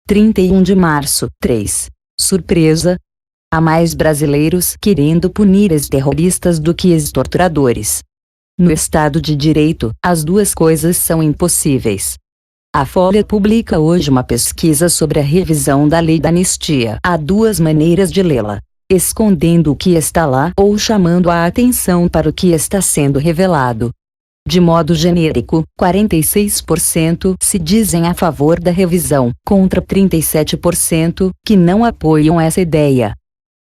31 de março. 3. Surpresa. Há mais brasileiros querendo punir ex-terroristas do que ex-torturadores. No Estado de Direito, as duas coisas são impossíveis. A Folha publica hoje uma pesquisa sobre a revisão da lei da anistia. Há duas maneiras de lê-la: escondendo o que está lá ou chamando a atenção para o que está sendo revelado. De modo genérico, 46% se dizem a favor da revisão, contra 37% que não apoiam essa ideia.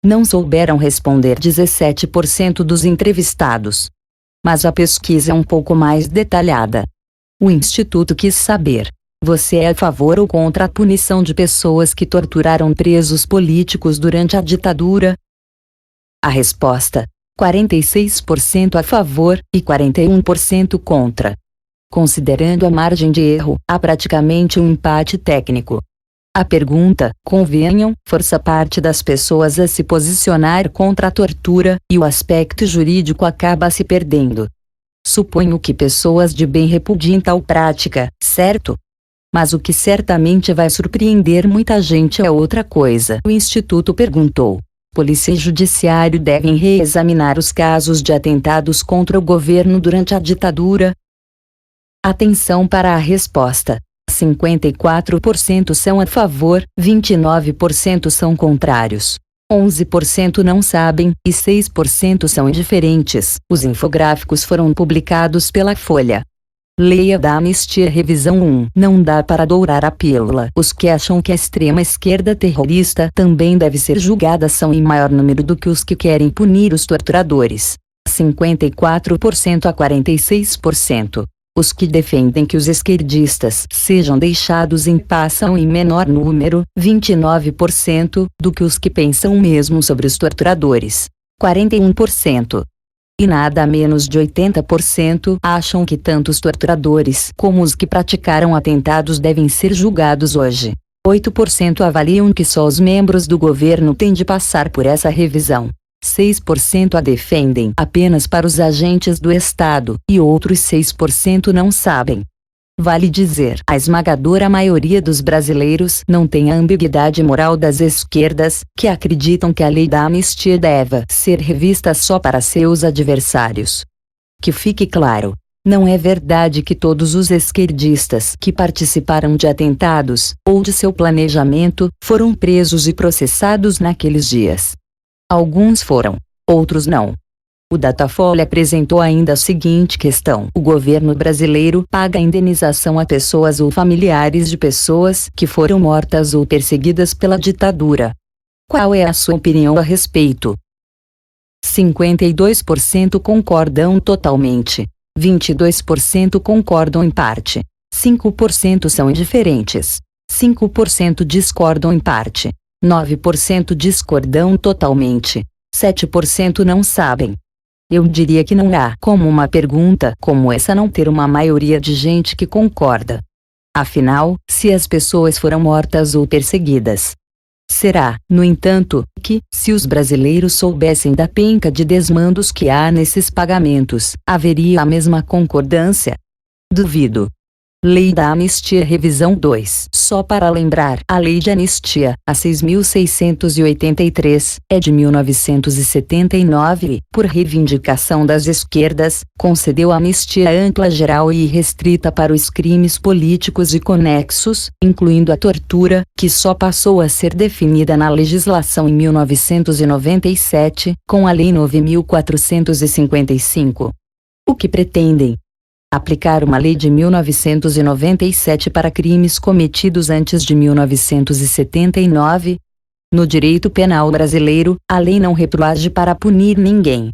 Não souberam responder 17% dos entrevistados. Mas a pesquisa é um pouco mais detalhada. O Instituto quis saber: você é a favor ou contra a punição de pessoas que torturaram presos políticos durante a ditadura? A resposta: 46% a favor e 41% contra. Considerando a margem de erro, há praticamente um empate técnico. A pergunta, convenham, força parte das pessoas a se posicionar contra a tortura, e o aspecto jurídico acaba se perdendo. Suponho que pessoas de bem repudiem tal prática, certo? Mas o que certamente vai surpreender muita gente é outra coisa. O Instituto perguntou: polícia e judiciário devem reexaminar os casos de atentados contra o governo durante a ditadura? Atenção para a resposta. 54% são a favor, 29% são contrários. 11% não sabem, e 6% são indiferentes. Os infográficos foram publicados pela Folha. Leia da Anistia Revisão 1. Não dá para dourar a pílula. Os que acham que a extrema-esquerda terrorista também deve ser julgada são em maior número do que os que querem punir os torturadores. 54% a 46%. Os que defendem que os esquerdistas sejam deixados em paz são em menor número, 29%, do que os que pensam o mesmo sobre os torturadores, 41%. E nada menos de 80% acham que tanto os torturadores como os que praticaram atentados devem ser julgados hoje. 8% avaliam que só os membros do governo têm de passar por essa revisão. 6% a defendem apenas para os agentes do Estado, e outros 6% não sabem. Vale dizer, a esmagadora maioria dos brasileiros não tem a ambiguidade moral das esquerdas, que acreditam que a lei da anistia deva ser revista só para seus adversários. Que fique claro, não é verdade que todos os esquerdistas que participaram de atentados, ou de seu planejamento, foram presos e processados naqueles dias. Alguns foram, outros não. O Datafolha apresentou ainda a seguinte questão: o governo brasileiro paga indenização a pessoas ou familiares de pessoas que foram mortas ou perseguidas pela ditadura. Qual é a sua opinião a respeito? 52% concordam totalmente. 22% concordam em parte. 5% são indiferentes. 5% discordam em parte. 9% discordam totalmente. 7% não sabem. Eu diria que não há como uma pergunta como essa não ter uma maioria de gente que concorda. Afinal, se as pessoas foram mortas ou perseguidas. Será, no entanto, que, se os brasileiros soubessem da penca de desmandos que há nesses pagamentos, haveria a mesma concordância? Duvido. Lei da Anistia Revisão 2. Só para lembrar, a Lei de Anistia, a 6.683, é de 1979 e, por reivindicação das esquerdas, concedeu anistia ampla, geral e irrestrita para os crimes políticos e conexos, incluindo a tortura, que só passou a ser definida na legislação em 1997, com a Lei 9.455. O que pretendem? Aplicar uma lei de 1997 para crimes cometidos antes de 1979? No direito penal brasileiro, a lei não retroage para punir ninguém.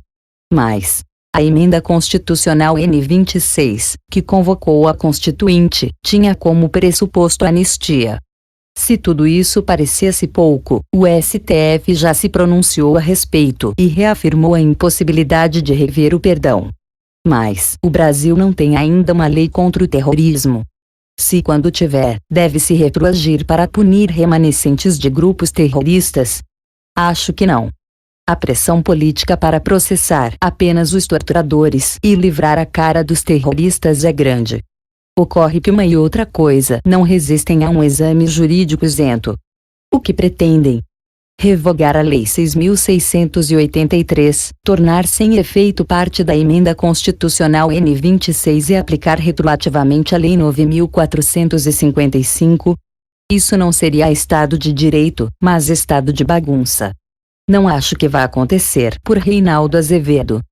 Mas a emenda constitucional N26, que convocou a Constituinte, tinha como pressuposto a anistia. Se tudo isso parecesse pouco, o STF já se pronunciou a respeito e reafirmou a impossibilidade de rever o perdão. Mas o Brasil não tem ainda uma lei contra o terrorismo. Se quando tiver, deve-se retroagir para punir remanescentes de grupos terroristas? Acho que não. A pressão política para processar apenas os torturadores e livrar a cara dos terroristas é grande. Ocorre que uma e outra coisa não resistem a um exame jurídico isento. O que pretendem? Revogar a Lei 6.683, tornar sem efeito parte da Emenda Constitucional N26 e aplicar retroativamente a Lei 9.455. Isso não seria Estado de Direito, mas Estado de bagunça. Não acho que vá acontecer. Por Reinaldo Azevedo.